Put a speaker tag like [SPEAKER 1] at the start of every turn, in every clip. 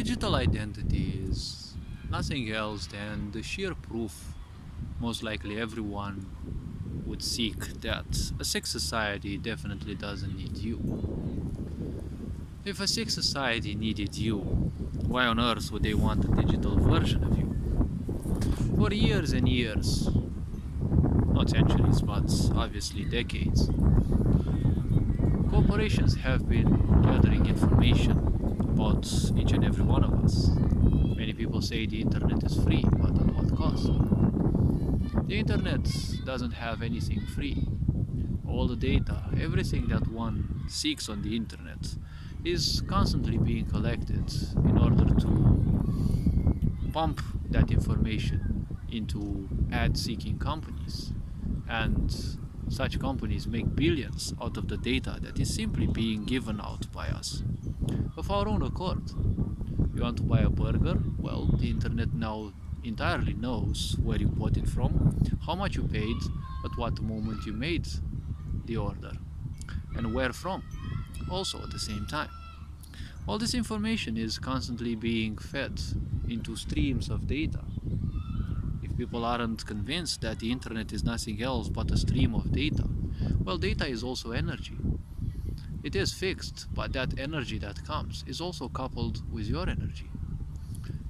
[SPEAKER 1] Digital identity is nothing else than the sheer proof most likely everyone would seek that a sick society definitely doesn't need you. If a sick society needed you, why on earth would they want a digital version of you? For years and years, not centuries, but obviously decades, corporations have been gathering information about each and every one of us. Many people say the internet is free, but at what cost? The internet doesn't have anything free. All the data, everything that one seeks on the internet, is constantly being collected in order to pump that information into ad seeking companies. And such companies make billions out of the data that is simply being given out by us of our own accord. You want to buy a burger? Well, the internet now entirely knows where you bought it from, how much you paid, at what moment you made the order, and where from, also at the same time. All this information is constantly being fed into streams of data. If people aren't convinced that the internet is nothing else but a stream of data, well, data is also energy. It is fixed, but that energy that comes is also coupled with your energy.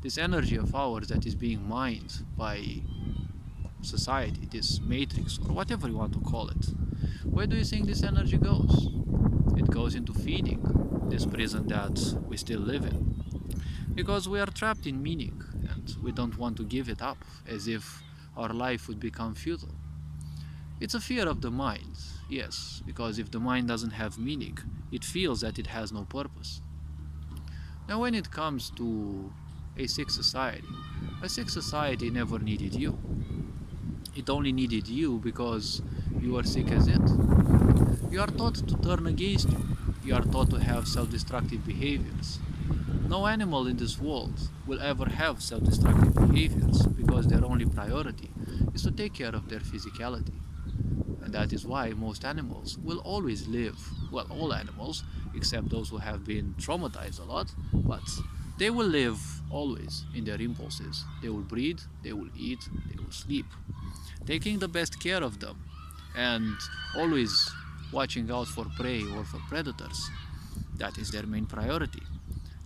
[SPEAKER 1] This energy of ours that is being mined by society, this matrix, or whatever you want to call it, where do you think this energy goes? It goes into feeding this prison that we still live in. Because we are trapped in meaning and we don't want to give it up as if our life would become futile. It's a fear of the mind, yes, because if the mind doesn't have meaning, it feels that it has no purpose. Now, when it comes to a sick society never needed you. It only needed you because you were sick as it. You are taught to turn against you. You are taught to have self-destructive behaviors. No animal in this world will ever have self-destructive behaviors because their only priority is to take care of their physicality. And that is why most animals will always live, well, all animals, except those who have been traumatized a lot, but they will live always in their impulses. They will breed, they will eat, they will sleep, taking the best care of them and always watching out for prey or for predators. That is their main priority.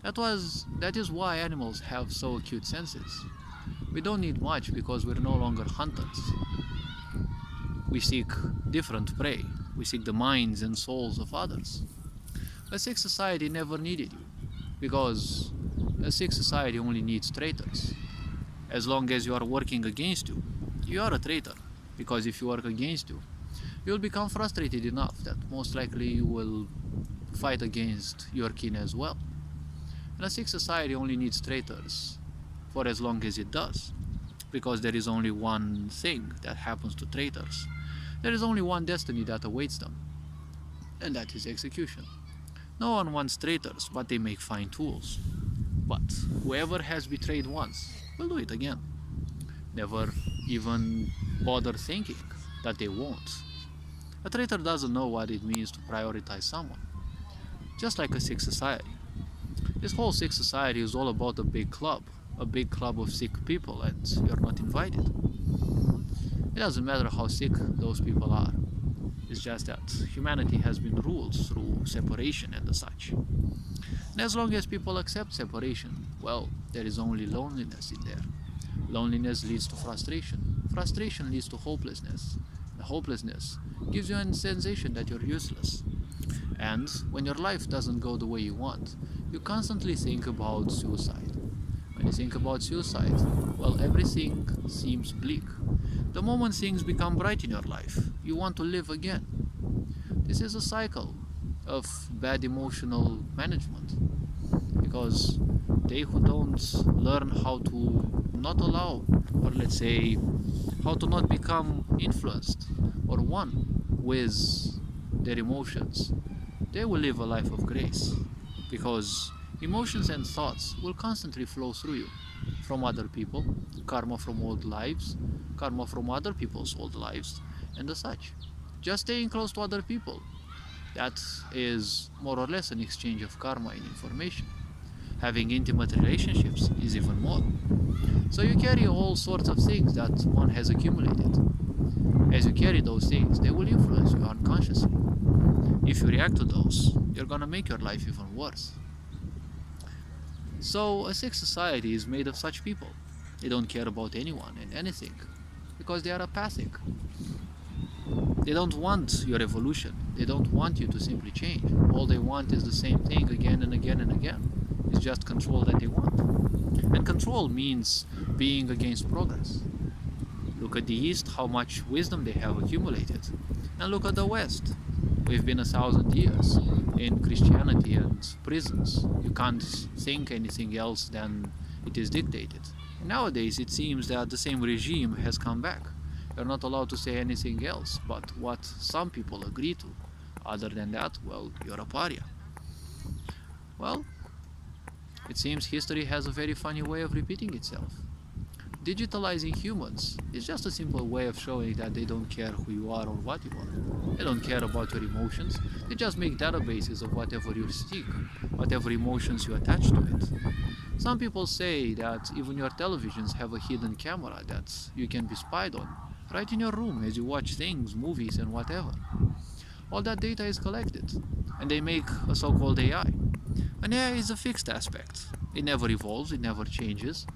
[SPEAKER 1] That is why animals have so acute senses. We don't need much because we're no longer hunters. We seek different prey. We seek the minds and souls of others. A sick society never needed you because a sick society only needs traitors. As long as you are working against you, you are a traitor. Because if you work against you, you'll become frustrated enough that most likely you will fight against your kin as well. And a sick society only needs traitors for as long as it does. Because there is only one thing that happens to traitors. There is only one destiny that awaits them, and that is execution. No one wants traitors, but they make fine tools. But whoever has betrayed once will do it again. Never even bother thinking that they won't. A traitor doesn't know what it means to prioritize someone. Just like a sick society. This whole sick society is all about a big club of sick people, and you're not invited. It doesn't matter how sick those people are. It's just that humanity has been ruled through separation and such. And as long as people accept separation, well, there is only loneliness in there. Loneliness leads to frustration. Frustration leads to hopelessness. And hopelessness gives you a sensation that you're useless. And when your life doesn't go the way you want, you constantly think about suicide. When you think about suicide, well, everything seems bleak. The moment things become bright in your life, you want to live again. This is a cycle of bad emotional management. Because they who don't learn how to not allow, or let's say, how to not become influenced or one with their emotions, they will live a life of grace. Because emotions and thoughts will constantly flow through you from other people, karma from old lives, karma from other people's old lives, and the such. Just staying close to other people, that is more or less an exchange of karma and information. Having intimate relationships is even more. So you carry all sorts of things that one has accumulated. As you carry those things, they will influence you unconsciously. If you react to those, you're gonna make your life even worse. So a sick society is made of such people. They don't care about anyone and anything, because they are apathic. They don't want your evolution. They don't want you to simply change. All they want is the same thing again and again and again. It's just control that they want. And control means being against progress. Look at the East, how much wisdom they have accumulated. And look at the West. We've been 1,000 years in Christianity and prisons. You can't think anything else than it is dictated. Nowadays it seems that the same regime has come back. You're not allowed to say anything else but what some people agree to. Other than that, well, you're a pariah. Well, it seems history has a very funny way of repeating itself. Digitalizing humans is just a simple way of showing that they don't care who you are or what you are. They don't care about your emotions. They just make databases of whatever you seek, whatever emotions you attach to it. Some people say that even your televisions have a hidden camera that you can be spied on, right in your room as you watch things, movies and whatever. All that data is collected, and they make a so-called AI. An AI is a fixed aspect. It never evolves, it never changes.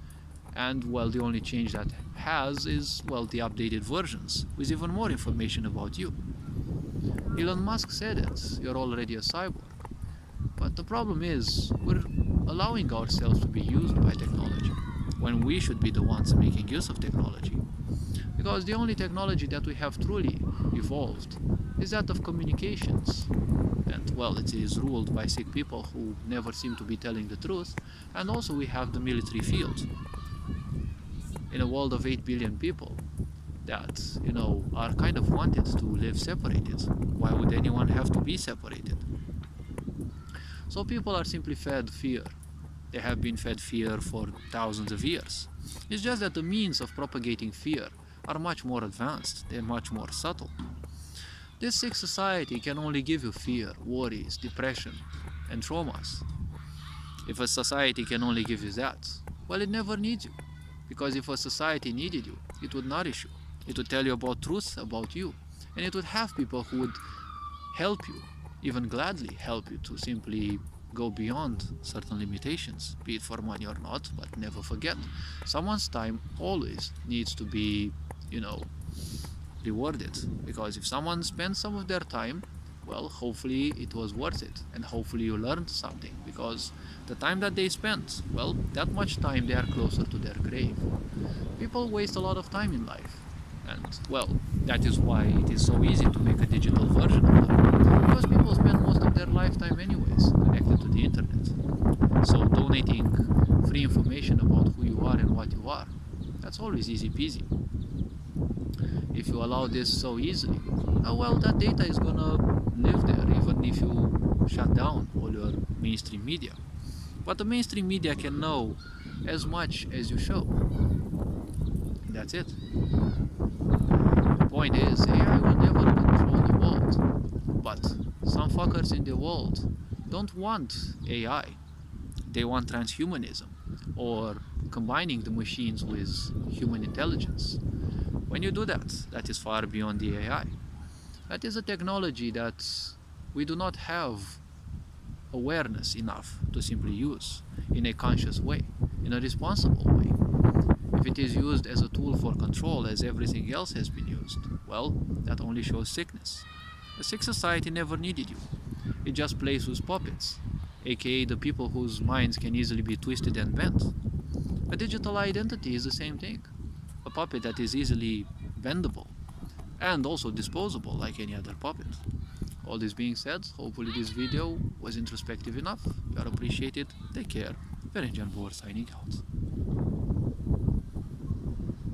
[SPEAKER 1] And, well, the only change that has is, well, the updated versions, with even more information about you. Elon Musk said it, you're already a cyborg. But the problem is, we're allowing ourselves to be used by technology, when we should be the ones making use of technology. Because the only technology that we have truly evolved is that of communications. And, well, it is ruled by sick people who never seem to be telling the truth. And also we have the military field. In a world of 8 billion people that, are kind of wanted to live separated. Why would anyone have to be separated? So people are simply fed fear. They have been fed fear for thousands of years. It's just that the means of propagating fear are much more advanced, they're much more subtle. This sick society can only give you fear, worries, depression, and traumas. If a society can only give you that, well, it never needs you. Because if a society needed you, it would nourish you. It would tell you about truth about you. And it would have people who would help you, even gladly help you to simply go beyond certain limitations, be it for money or not, but never forget, someone's time always needs to be, rewarded. Because if someone spends some of their time, well, hopefully it was worth it, and hopefully you learned something, because the time that they spent, well, that much time they are closer to their grave. People waste a lot of time in life, and, well, that is why it is so easy to make a digital version of them, because people spend most of their lifetime anyways connected to the internet. So donating free information about who you are and what you are, that's always easy peasy. If you allow this so easily, well, that data is gonna live there even if you shut down all your mainstream media. But the mainstream media can know as much as you show. That's it. The point is, AI will never control the world. But some fuckers in the world don't want AI. They want transhumanism, or combining the machines with human intelligence. When you do that, that is far beyond the AI. That is a technology that we do not have awareness enough to simply use in a conscious way, in a responsible way. If it is used as a tool for control as everything else has been used, well, that only shows sickness. A sick society never needed you. It just plays with puppets, aka the people whose minds can easily be twisted and bent. A digital identity is the same thing. A puppet that is easily bendable and also disposable like any other puppet. All this being said, hopefully this video was introspective enough. You are appreciated. Take care. Berenjan Boer signing out.